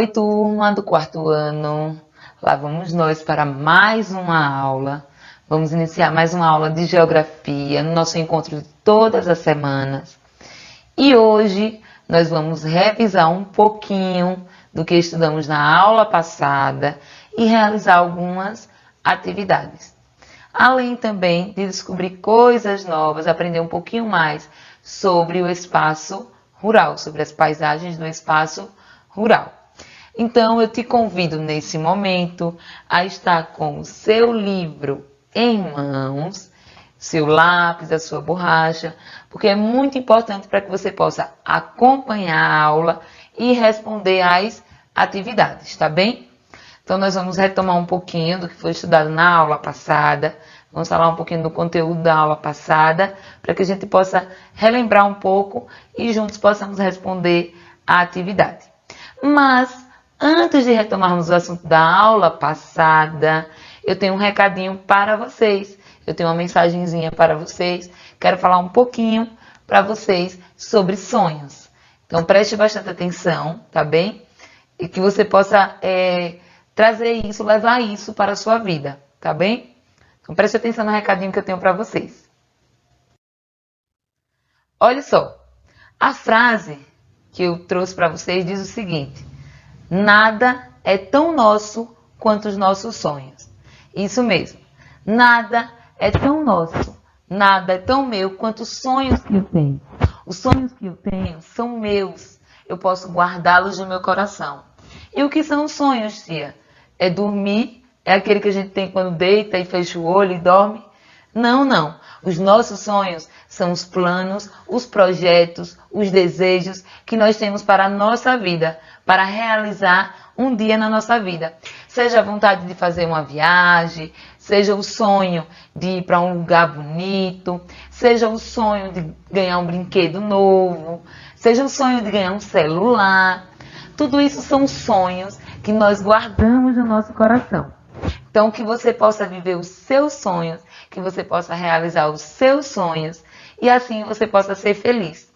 Oi, turma do quarto ano. Lá vamos nós para mais uma aula. Vamos iniciar mais uma aula de geografia no nosso encontro de todas as semanas. E hoje nós vamos revisar um pouquinho do que estudamos na aula passada e realizar algumas atividades. Além também de descobrir coisas novas, aprender um pouquinho mais sobre o espaço rural, sobre as paisagens do espaço rural. Então, eu te convido nesse momento a estar com o seu livro em mãos, seu lápis, a sua borracha, porque é muito importante para que você possa acompanhar a aula e responder às atividades, tá bem? Então, nós vamos retomar um pouquinho do que foi estudado na aula passada, vamos falar um pouquinho do conteúdo da aula passada, para que a gente possa relembrar um pouco e juntos possamos responder à atividade. Mas, antes de retomarmos o assunto da aula passada, eu tenho um recadinho para vocês. Eu tenho uma mensagenzinha para vocês. Quero falar um pouquinho para vocês sobre sonhos. Então, preste bastante atenção, tá bem? E que você possa trazer isso, levar isso para a sua vida, tá bem? Então, preste atenção no recadinho que eu tenho para vocês. Olha só, a frase que eu trouxe para vocês diz o seguinte: nada é tão nosso quanto os nossos sonhos. Isso mesmo. Nada é tão nosso, nada é tão meu quanto os sonhos que eu tenho. Os sonhos que eu tenho são meus. Eu posso guardá-los no meu coração. E o que são os sonhos, tia? É dormir? É aquele que a gente tem quando deita e fecha o olho e dorme? Não, não. Os nossos sonhos são os planos, os projetos, os desejos que nós temos para a nossa vida, para realizar um dia na nossa vida. Seja a vontade de fazer uma viagem, seja o sonho de ir para um lugar bonito, seja o sonho de ganhar um brinquedo novo, seja o sonho de ganhar um celular. Tudo isso são sonhos que nós guardamos no nosso coração. Então, que você possa viver os seus sonhos, que você possa realizar os seus sonhos e assim você possa ser feliz.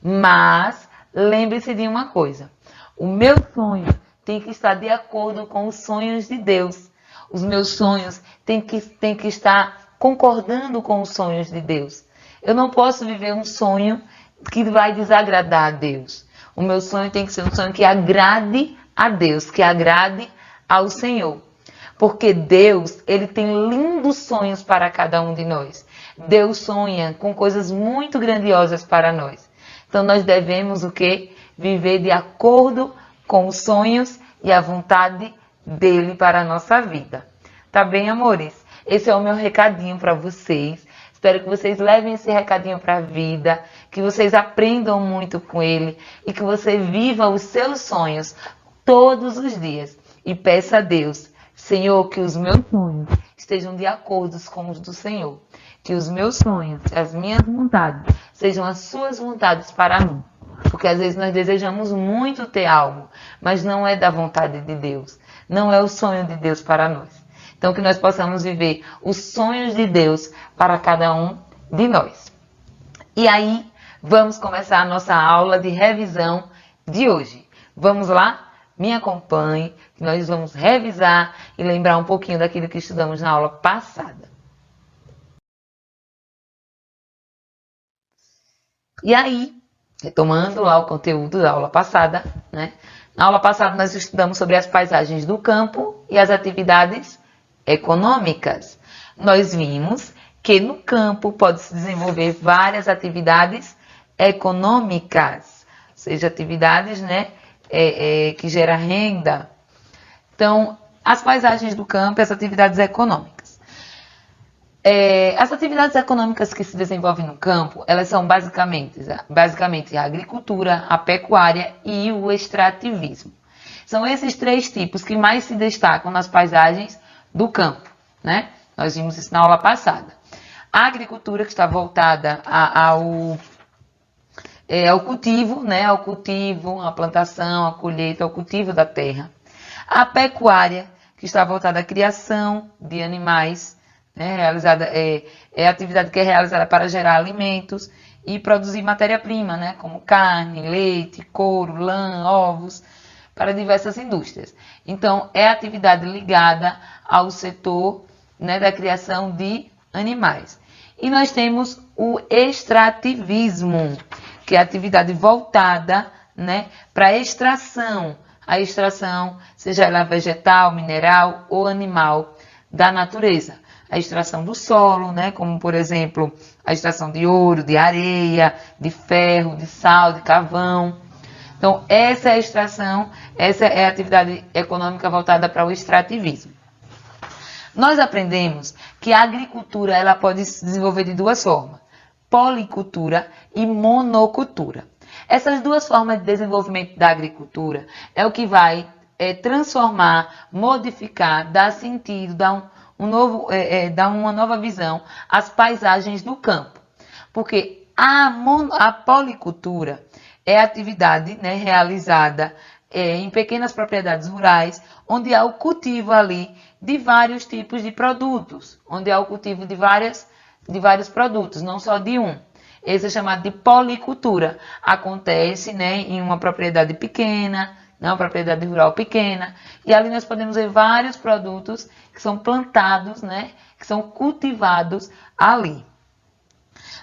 Mas, lembre-se de uma coisa: o meu sonho tem que estar de acordo com os sonhos de Deus. Os meus sonhos têm que estar concordando com os sonhos de Deus. Eu não posso viver um sonho que vai desagradar a Deus. O meu sonho tem que ser um sonho que agrade a Deus, que agrade ao Senhor. Porque Deus, Ele tem lindos sonhos para cada um de nós. Deus sonha com coisas muito grandiosas para nós. Então nós devemos o quê? Viver de acordo com os sonhos e a vontade dEle para a nossa vida. Tá bem, amores? Esse é o meu recadinho para vocês. Espero que vocês levem esse recadinho para a vida, que vocês aprendam muito com ele e que você viva os seus sonhos todos os dias. E peça a Deus: Senhor, que os meus sonhos estejam de acordo com os do Senhor. Que os meus sonhos, as minhas vontades, sejam as suas vontades para mim. Porque às vezes nós desejamos muito ter algo, mas não é da vontade de Deus. Não é o sonho de Deus para nós. Então que nós possamos viver os sonhos de Deus para cada um de nós. E aí, vamos começar a nossa aula de revisão de hoje. Vamos lá? Me acompanhe, que nós vamos revisar e lembrar um pouquinho daquilo que estudamos na aula passada. E aí, retomando lá o conteúdo da aula passada, né? Na aula passada nós estudamos sobre as paisagens do campo e as atividades econômicas. Nós vimos que no campo pode-se desenvolver várias atividades econômicas, ou seja, atividades, né, que geram renda. Então, as paisagens do campo e as atividades econômicas. As atividades econômicas que se desenvolvem no campo, elas são basicamente a agricultura, a pecuária e o extrativismo. São esses três tipos que mais se destacam nas paisagens do campo, né? Nós vimos isso na aula passada. A agricultura, que está voltada ao cultivo, né? Ao cultivo, à plantação, à colheita, ao cultivo da terra. A pecuária, que está voltada à criação de animais, né? É a atividade que é realizada para gerar alimentos e produzir matéria-prima, né? Como carne, leite, couro, lã, ovos, para diversas indústrias. Então, é atividade ligada ao setor, né, da criação de animais. E nós temos o extrativismo, que é a atividade voltada, né, para a extração, seja ela vegetal, mineral ou animal, da natureza. A extração do solo, né, como por exemplo, a extração de ouro, de areia, de ferro, de sal, de carvão. Então, essa é a extração, essa é a atividade econômica voltada para o extrativismo. Nós aprendemos que a agricultura ela pode se desenvolver de duas formas, policultura e monocultura. Essas duas formas de desenvolvimento da agricultura é o que vai transformar, modificar, dar sentido, dar uma nova visão às paisagens do campo. Porque a policultura é a atividade, né, realizada em pequenas propriedades rurais, onde há o cultivo ali de vários tipos de produtos, onde há o cultivo de vários produtos, não só de um. Esse é chamado de policultura. Acontece, né, em uma propriedade pequena, uma propriedade rural pequena, e ali nós podemos ver vários produtos que são plantados, né, que são cultivados ali.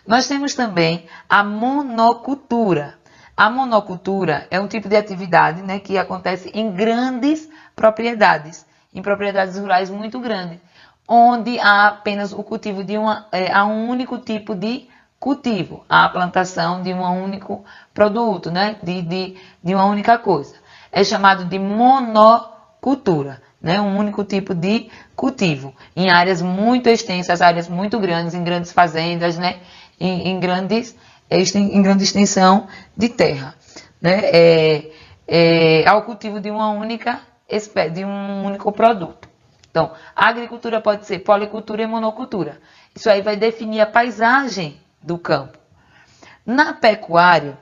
Nós temos também a monocultura. A monocultura é um tipo de atividade, né, que acontece em grandes propriedades, em propriedades rurais muito grandes, onde há apenas o cultivo de há um único tipo de cultivo, a plantação de um único produto, né, de uma única coisa. É chamado de monocultura, né, um único tipo de cultivo, em áreas muito extensas, áreas muito grandes, em grandes fazendas, né, em grande extensão de terra, né, ao cultivo de uma única espécie, de um único produto. Então, a agricultura pode ser policultura e monocultura. Isso aí vai definir a paisagem do campo. Na pecuária,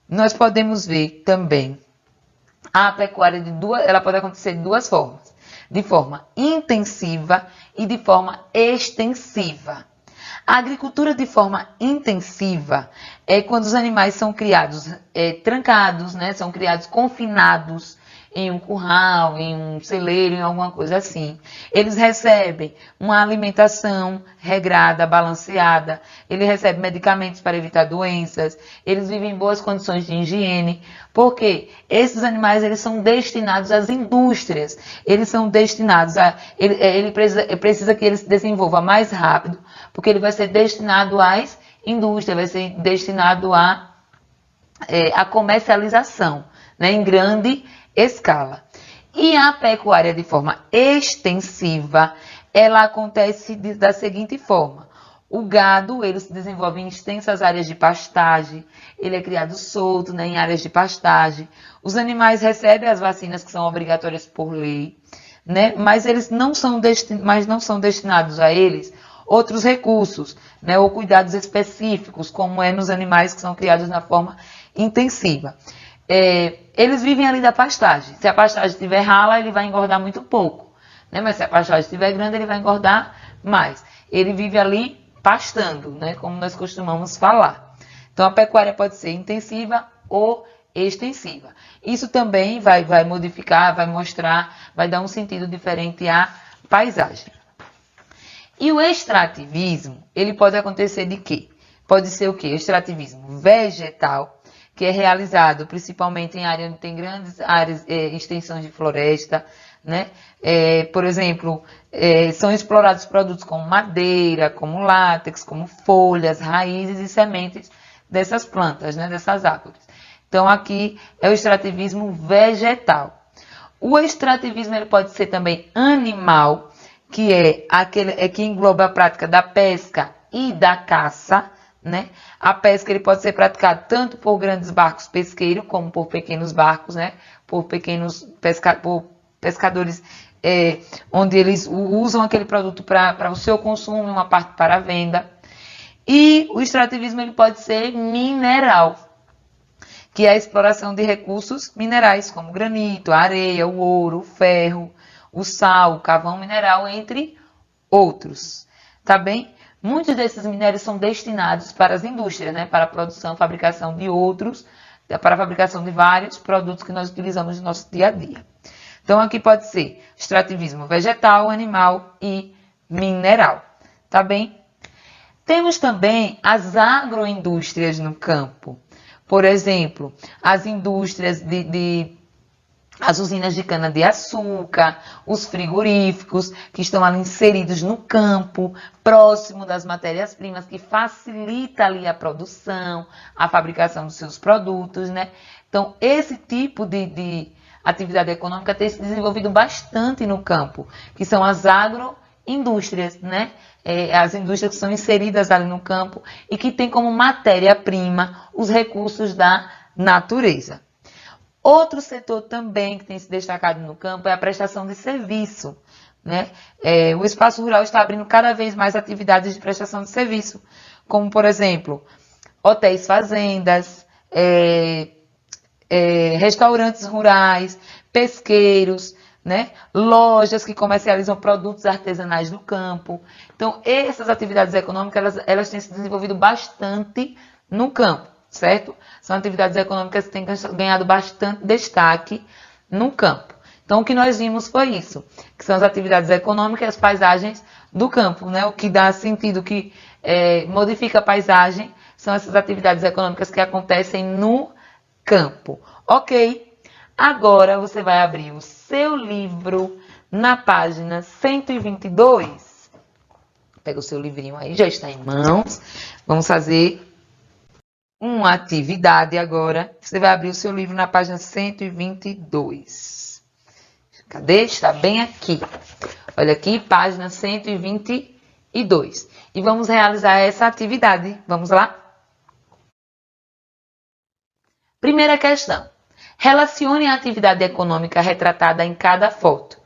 nós podemos ver também a pecuária ela pode acontecer de duas formas, de forma intensiva e de forma extensiva. A agricultura de forma intensiva é quando os animais são criados trancados, né, são criados confinados em um curral, em um celeiro, em alguma coisa assim. Eles recebem uma alimentação regrada, balanceada, eles recebem medicamentos para evitar doenças, eles vivem em boas condições de higiene, porque esses animais eles são destinados às indústrias, eles são destinados ele precisa que ele se desenvolva mais rápido, porque ele vai ser destinado às indústrias, vai ser destinado à comercialização, né, em grande escala. E a pecuária de forma extensiva, ela acontece da seguinte forma. O gado, ele se desenvolve em extensas áreas de pastagem, ele é criado solto, né, em áreas de pastagem. Os animais recebem as vacinas que são obrigatórias por lei, né, mas não são destinados a eles outros recursos, né, ou cuidados específicos, como é nos animais que são criados na forma intensiva. Eles vivem ali da pastagem. Se a pastagem estiver rala, ele vai engordar muito pouco, né? Mas se a pastagem estiver grande, ele vai engordar mais. Ele vive ali pastando, né? Como nós costumamos falar. Então, a pecuária pode ser intensiva ou extensiva. Isso também vai modificar, vai mostrar, vai dar um sentido diferente à paisagem. E o extrativismo, ele pode acontecer de quê? Pode ser o quê? O extrativismo vegetal, que é realizado principalmente em áreas onde tem grandes áreas, extensões de floresta, né? Por exemplo, são explorados produtos como madeira, como látex, como folhas, raízes e sementes dessas plantas, né? Dessas árvores. Então, aqui é o extrativismo vegetal. O extrativismo ele pode ser também animal, que que engloba a prática da pesca e da caça, né? A pesca ele pode ser praticada tanto por grandes barcos pesqueiros como por pequenos barcos, né? Por pescadores onde eles usam aquele produto para o seu consumo e uma parte para a venda. E o extrativismo ele pode ser mineral, que é a exploração de recursos minerais como granito, a areia, o ouro, o ferro, o sal, o carvão mineral, entre outros. Tá bem? Muitos desses minérios são destinados para as indústrias, né? Para a produção, fabricação de outros para a fabricação de vários produtos que nós utilizamos no nosso dia a dia. Então, aqui pode ser extrativismo vegetal, animal e mineral. Tá bem? Temos também as agroindústrias no campo. Por exemplo, as indústrias as usinas de cana-de-açúcar, os frigoríficos que estão ali inseridos no campo, próximo das matérias-primas, que facilita ali a produção, a fabricação dos seus produtos, né? Então, esse tipo de atividade econômica tem se desenvolvido bastante no campo, que são as agroindústrias, né? As indústrias que são inseridas ali no campo e que têm como matéria-prima os recursos da natureza. Outro setor também que tem se destacado no campo é a prestação de serviço, né? O espaço rural está abrindo cada vez mais atividades de prestação de serviço, como, por exemplo, hotéis, fazendas, restaurantes rurais, pesqueiros, né? Lojas que comercializam produtos artesanais do campo. Então, essas atividades econômicas, elas têm se desenvolvido bastante no campo, certo? São atividades econômicas que têm ganhado bastante destaque no campo. Então, o que nós vimos foi isso, que são as atividades econômicas e as paisagens do campo, né? O que dá sentido, que modifica a paisagem, são essas atividades econômicas que acontecem no campo. Ok? Agora você vai abrir o seu livro na página 122. Pega o seu livrinho aí, já está em mãos. Vamos fazer uma atividade agora. Você vai abrir o seu livro na página 122. Cadê? Está bem aqui. Olha aqui, página 122. E vamos realizar essa atividade. Vamos lá? Primeira questão. Relacione a atividade econômica retratada em cada foto.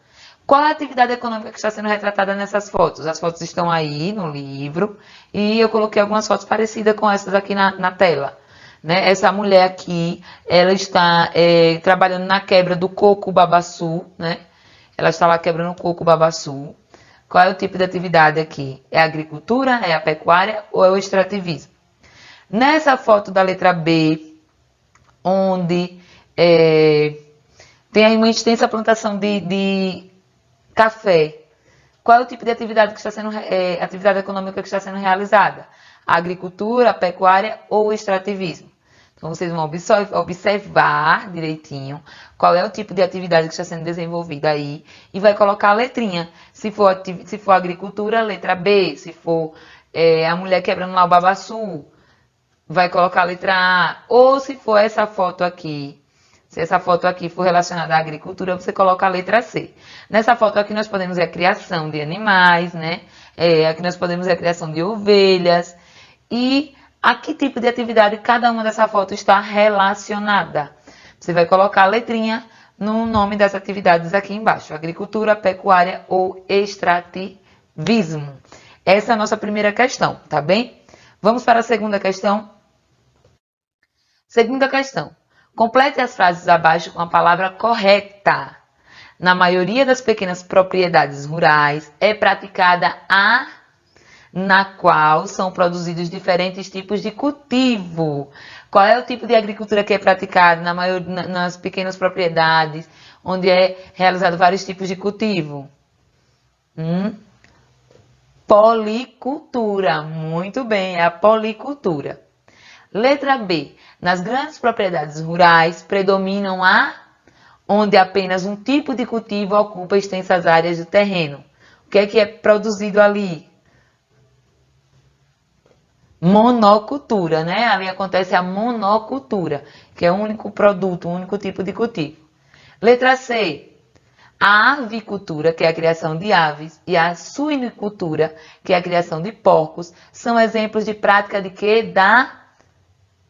Qual é a atividade econômica que está sendo retratada nessas fotos? As fotos estão aí no livro e eu coloquei algumas fotos parecidas com essas aqui na tela. Né? Essa mulher aqui, ela está trabalhando na quebra do coco-babaçu, né? Ela está lá quebrando o coco-babaçu. Qual é o tipo de atividade aqui? É a agricultura, é a pecuária ou é o extrativismo? Nessa foto da letra B, onde tem aí uma extensa plantação de café. Qual é o tipo de atividade que está sendo atividade econômica que está sendo realizada? A agricultura, a pecuária ou o extrativismo? Então vocês vão observar direitinho qual é o tipo de atividade que está sendo desenvolvida aí e vai colocar a letrinha. Se for agricultura, letra B. Se for a mulher quebrando lá o babaçu, vai colocar a letra A. Ou se for essa foto aqui, se essa foto aqui for relacionada à agricultura, você coloca a letra C. Nessa foto aqui nós podemos ver a criação de animais, né? Aqui nós podemos ver a criação de ovelhas. E a que tipo de atividade cada uma dessa foto está relacionada? Você vai colocar a letrinha no nome das atividades aqui embaixo. Agricultura, pecuária ou extrativismo. Essa é a nossa primeira questão, tá bem? Vamos para a segunda questão. Segunda questão. Complete as frases abaixo com a palavra correta. Na maioria das pequenas propriedades rurais é praticada na qual são produzidos diferentes tipos de cultivo. Qual é o tipo de agricultura que é praticada nas pequenas propriedades, onde é realizado vários tipos de cultivo? Policultura. Muito bem, é a policultura. Letra B. Nas grandes propriedades rurais predominam onde apenas um tipo de cultivo ocupa extensas áreas do terreno. O que é produzido ali? Monocultura, né? Ali acontece a monocultura, que é um único produto, um único tipo de cultivo. Letra C. A avicultura, que é a criação de aves, e a suinicultura, que é a criação de porcos, são exemplos de prática de quê? Da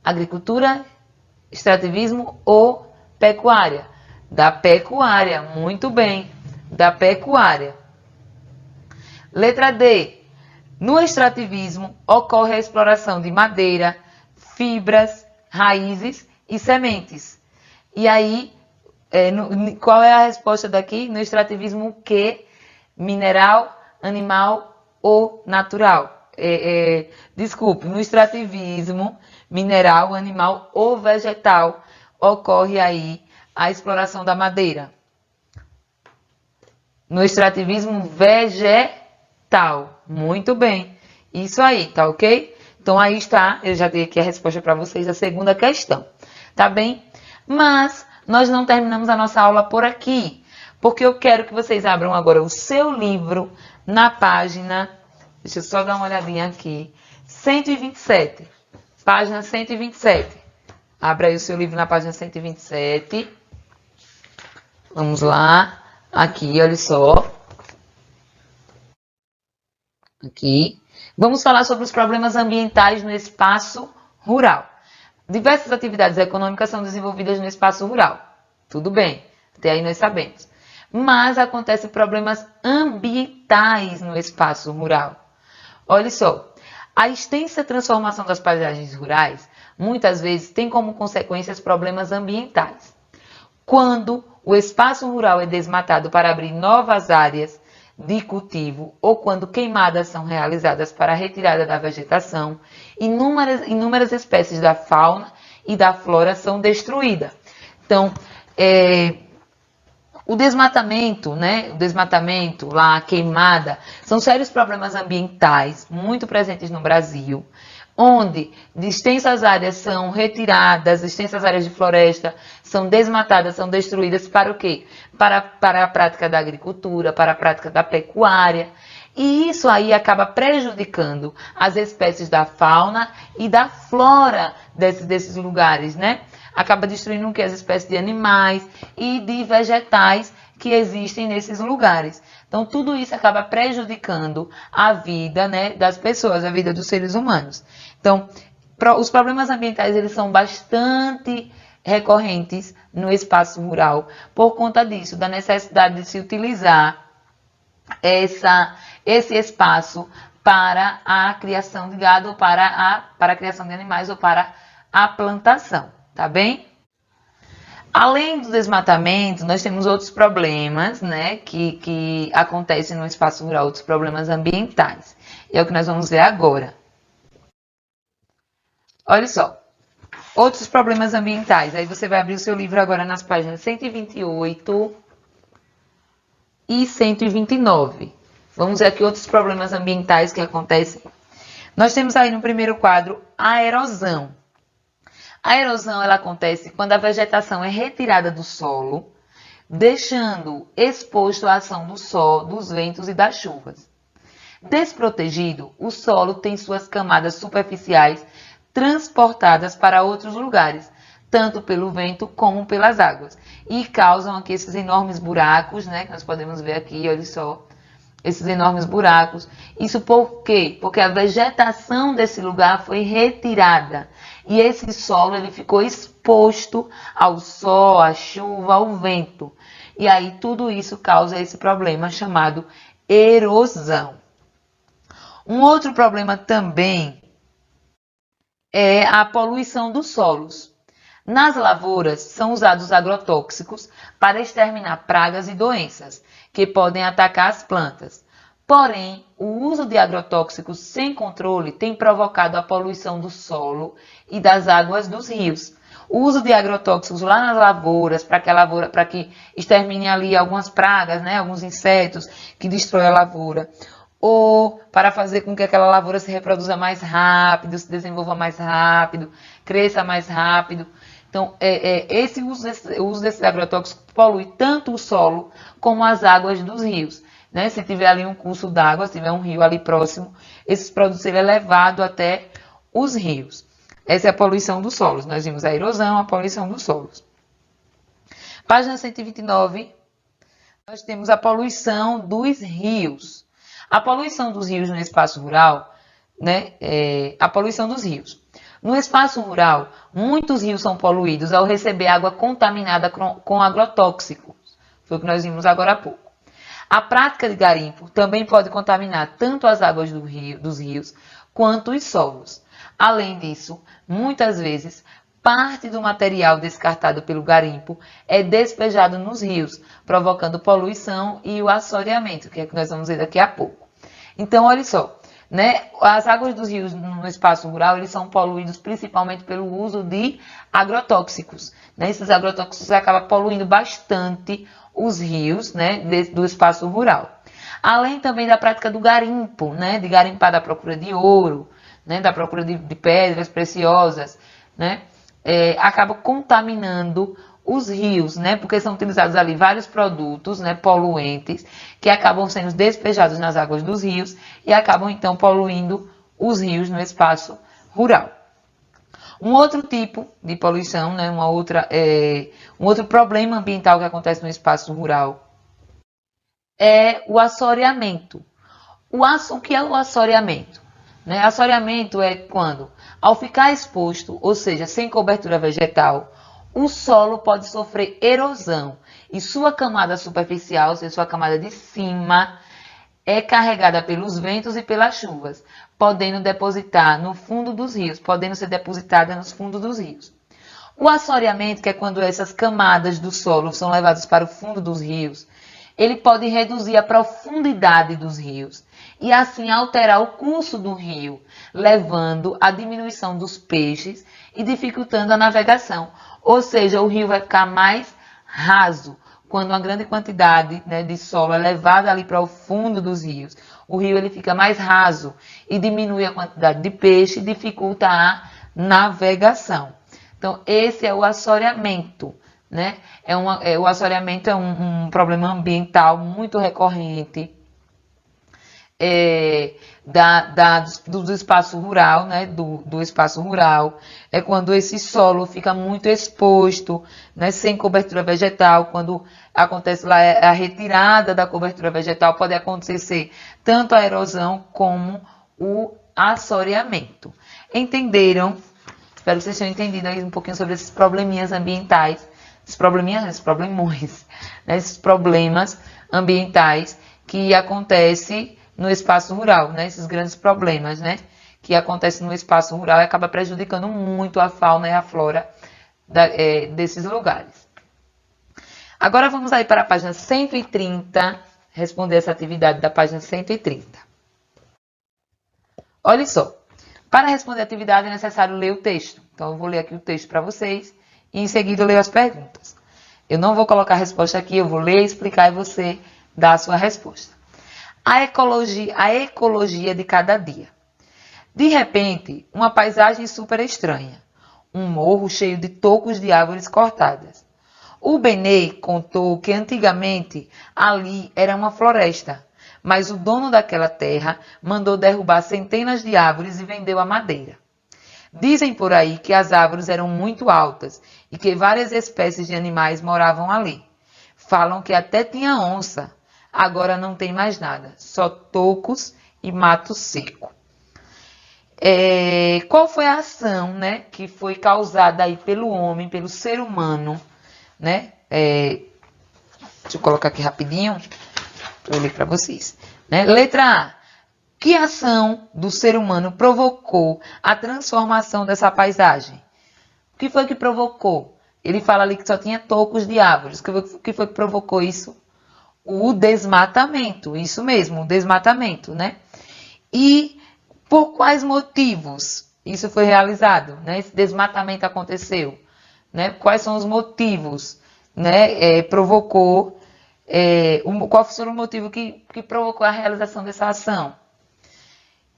agricultura, extrativismo ou pecuária? Da pecuária, muito bem, da pecuária. Letra D. No extrativismo, ocorre a exploração de madeira, fibras, raízes e sementes. E aí, qual é a resposta daqui? No extrativismo, o quê? Mineral, animal ou natural? desculpe, no extrativismo mineral, animal ou vegetal, ocorre aí a exploração da madeira. No extrativismo vegetal. Muito bem. Isso aí, tá ok? Então aí está, eu já dei aqui a resposta para vocês da segunda questão. Tá bem? Mas nós não terminamos a nossa aula por aqui, porque eu quero que vocês abram agora o seu livro na página, deixa eu só dar uma olhadinha aqui, 127, página 127. Abra aí o seu livro na página 127. Vamos lá. Aqui, olha só. Aqui. Vamos falar sobre os problemas ambientais no espaço rural. Diversas atividades econômicas são desenvolvidas no espaço rural. Tudo bem, até aí nós sabemos. Mas acontecem problemas ambientais no espaço rural. Olha só, a extensa transformação das paisagens rurais muitas vezes tem como consequências problemas ambientais. Quando o espaço rural é desmatado para abrir novas áreas de cultivo ou quando queimadas são realizadas para a retirada da vegetação, inúmeras espécies da fauna e da flora são destruídas. Então, o desmatamento, né? O desmatamento, lá, a queimada, são sérios problemas ambientais muito presentes no Brasil, onde extensas áreas são retiradas, extensas áreas de floresta são desmatadas, são destruídas para o quê? Para a prática da agricultura, para a prática da pecuária. E isso aí acaba prejudicando as espécies da fauna e da flora desses lugares, né? Acaba destruindo o que? As espécies de animais e de vegetais que existem nesses lugares. Então, tudo isso acaba prejudicando a vida, né, das pessoas, a vida dos seres humanos. Então, os problemas ambientais eles são bastante recorrentes no espaço rural por conta disso, da necessidade de se utilizar esse espaço para a criação de gado, ou para a criação de animais ou para a plantação, tá bem? Além do desmatamento, nós temos outros problemas, né, que acontecem no espaço rural, outros problemas ambientais. E é o que nós vamos ver agora. Olha só, outros problemas ambientais. Aí você vai abrir o seu livro agora nas páginas 128 e 129. Vamos ver aqui outros problemas ambientais que acontecem. Nós temos aí no primeiro quadro a erosão. A erosão ela acontece quando a vegetação é retirada do solo, deixando exposto à ação do sol, dos ventos e das chuvas. Desprotegido, o solo tem suas camadas superficiais transportadas para outros lugares, tanto pelo vento como pelas águas, e causam aqui esses enormes buracos, né, que nós podemos ver aqui, olha só, esses enormes buracos. Isso por quê? Porque a vegetação desse lugar foi retirada. E esse solo ele ficou exposto ao sol, à chuva, ao vento. E aí tudo isso causa esse problema chamado erosão. Um outro problema também é a poluição dos solos. Nas lavouras são usados agrotóxicos para exterminar pragas e doenças que podem atacar as plantas. Porém, o uso de agrotóxicos sem controle tem provocado a poluição do solo e das águas dos rios. O uso de agrotóxicos lá nas lavouras, para que extermine ali algumas pragas, né, alguns insetos que destroem a lavoura, ou para fazer com que aquela lavoura se reproduza mais rápido, se desenvolva mais rápido, cresça mais rápido. Então, o uso desses agrotóxicos polui tanto o solo como as águas dos rios. Né? Se tiver ali um curso d'água, se tiver um rio ali próximo, esses produtos serão levados até os rios. Essa é a poluição dos solos. Nós vimos a erosão, a poluição dos solos. Página 129, nós temos a poluição dos rios. A poluição dos rios no espaço rural, né? A poluição dos rios. No espaço rural, muitos rios são poluídos ao receber água contaminada com agrotóxicos. Foi o que nós vimos agora há pouco. A prática de garimpo também pode contaminar tanto as águas dos rios quanto os solos. Além disso, muitas vezes, parte do material descartado pelo garimpo é despejado nos rios, provocando poluição e o assoreamento, que é o que nós vamos ver daqui a pouco. Então, olha só, né? As águas dos rios no espaço rural, eles são poluídos principalmente pelo uso de agrotóxicos, né? Esses agrotóxicos acabam poluindo bastante os rios, né, do espaço rural. Além também da prática do garimpo, né, de garimpar da procura de ouro, né, da procura de pedras preciosas, né, acaba contaminando os rios, né, porque são utilizados ali vários produtos, né, poluentes, que acabam sendo despejados nas águas dos rios e acabam então poluindo os rios no espaço rural. Um outro tipo de poluição, né, um outro problema ambiental que acontece no espaço rural é o assoreamento. O que é o assoreamento? Né? Assoreamento é quando, ao ficar exposto, ou seja, sem cobertura vegetal, o solo pode sofrer erosão e sua camada superficial, ou seja, sua camada de cima, é carregada pelos ventos e pelas chuvas, podendo depositar no fundo dos rios, podendo ser depositada nos fundos dos rios. O assoreamento, que é quando essas camadas do solo são levadas para o fundo dos rios, ele pode reduzir a profundidade dos rios e assim alterar o curso do rio, levando à diminuição dos peixes e dificultando a navegação. Ou seja, o rio vai ficar mais raso quando uma grande quantidade, né, de solo é levada ali para o fundo dos rios. O rio ele fica mais raso e diminui a quantidade de peixe e dificulta a navegação. Então, esse é o assoreamento. Né? O assoreamento é um problema ambiental muito recorrente do espaço rural, né? do espaço rural. É quando esse solo fica muito exposto, né? Sem cobertura vegetal. Quando acontece lá a retirada da cobertura vegetal, pode acontecer tanto a erosão como o assoreamento. Entenderam? Espero que vocês tenham entendido aí um pouquinho sobre esses probleminhas ambientais. Esses problemões, né? Esses problemas ambientais que acontecem no espaço rural, né? Esses grandes problemas, né? Que acontecem no espaço rural e acaba prejudicando muito a fauna e a flora desses lugares. Agora vamos aí para a página 130, responder essa atividade da página 130. Olha só, para responder a atividade é necessário ler o texto. Então eu vou ler aqui o texto para vocês. E em seguida eu leio as perguntas. Eu não vou colocar a resposta aqui, eu vou ler, explicar e você dá a sua resposta. A ecologia de cada dia. De repente, uma paisagem super estranha. Um morro cheio de tocos de árvores cortadas. O Benê contou que antigamente ali era uma floresta, mas o dono daquela terra mandou derrubar centenas de árvores e vendeu a madeira. Dizem por aí que as árvores eram muito altas e que várias espécies de animais moravam ali. Falam que até tinha onça. Agora não tem mais nada, só tocos e mato seco. Qual foi a ação, né, que foi causada aí pelo homem, pelo ser humano, né? Deixa eu colocar aqui rapidinho para eu ler para vocês. Né? Letra A. Que ação do ser humano provocou a transformação dessa paisagem? O que foi que provocou? Ele fala ali que só tinha tocos de árvores. O que foi que provocou isso? O desmatamento. Isso mesmo, o desmatamento, né? E por quais motivos isso foi realizado? Né? Esse desmatamento aconteceu. Né? Quais são os motivos? Né? Qual foi o motivo que provocou a realização dessa ação?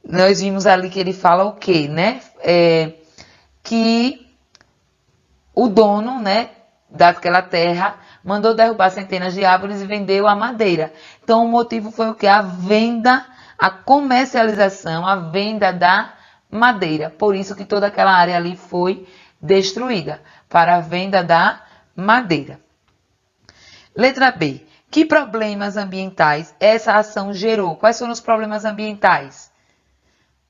Nós vimos ali que ele fala o quê, né? Que o dono, né, daquela terra mandou derrubar centenas de árvores e vendeu a madeira. Então, o motivo foi o quê? A venda, a comercialização, a venda da madeira. Por isso que toda aquela área ali foi destruída, para a venda da madeira. Letra B. Que problemas ambientais essa ação gerou? Quais foram os problemas ambientais?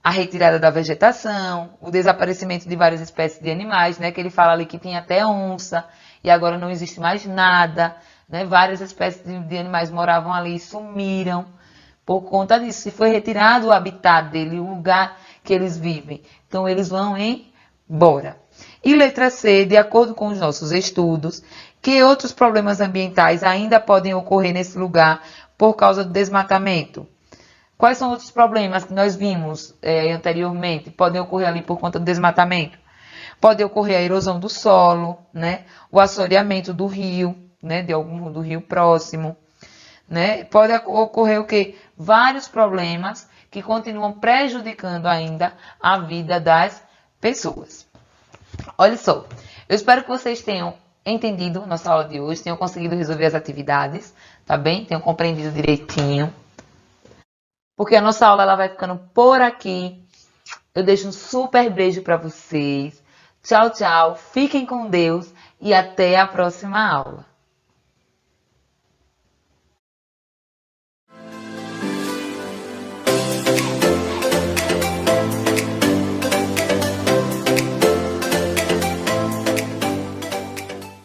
A retirada da vegetação, o desaparecimento de várias espécies de animais, né? Que ele fala ali que tinha até onça e agora não existe mais nada, né? Várias espécies de animais moravam ali e sumiram por conta disso. Se foi retirado o habitat dele, o lugar que eles vivem, então eles vão embora. E letra C, de acordo com os nossos estudos, que outros problemas ambientais ainda podem ocorrer nesse lugar por causa do desmatamento? Quais são outros problemas que nós vimos anteriormente? Podem ocorrer ali por conta do desmatamento. Pode ocorrer a erosão do solo, né? O assoreamento do rio, né? Do rio próximo, né? Pode ocorrer o quê? Vários problemas que continuam prejudicando ainda a vida das pessoas. Olha só, eu espero que vocês tenham entendido nossa aula de hoje, tenham conseguido resolver as atividades, tá bem? Tenham compreendido direitinho. Porque a nossa aula ela vai ficando por aqui. Eu deixo um super beijo para vocês. Tchau, tchau. Fiquem com Deus e até a próxima aula.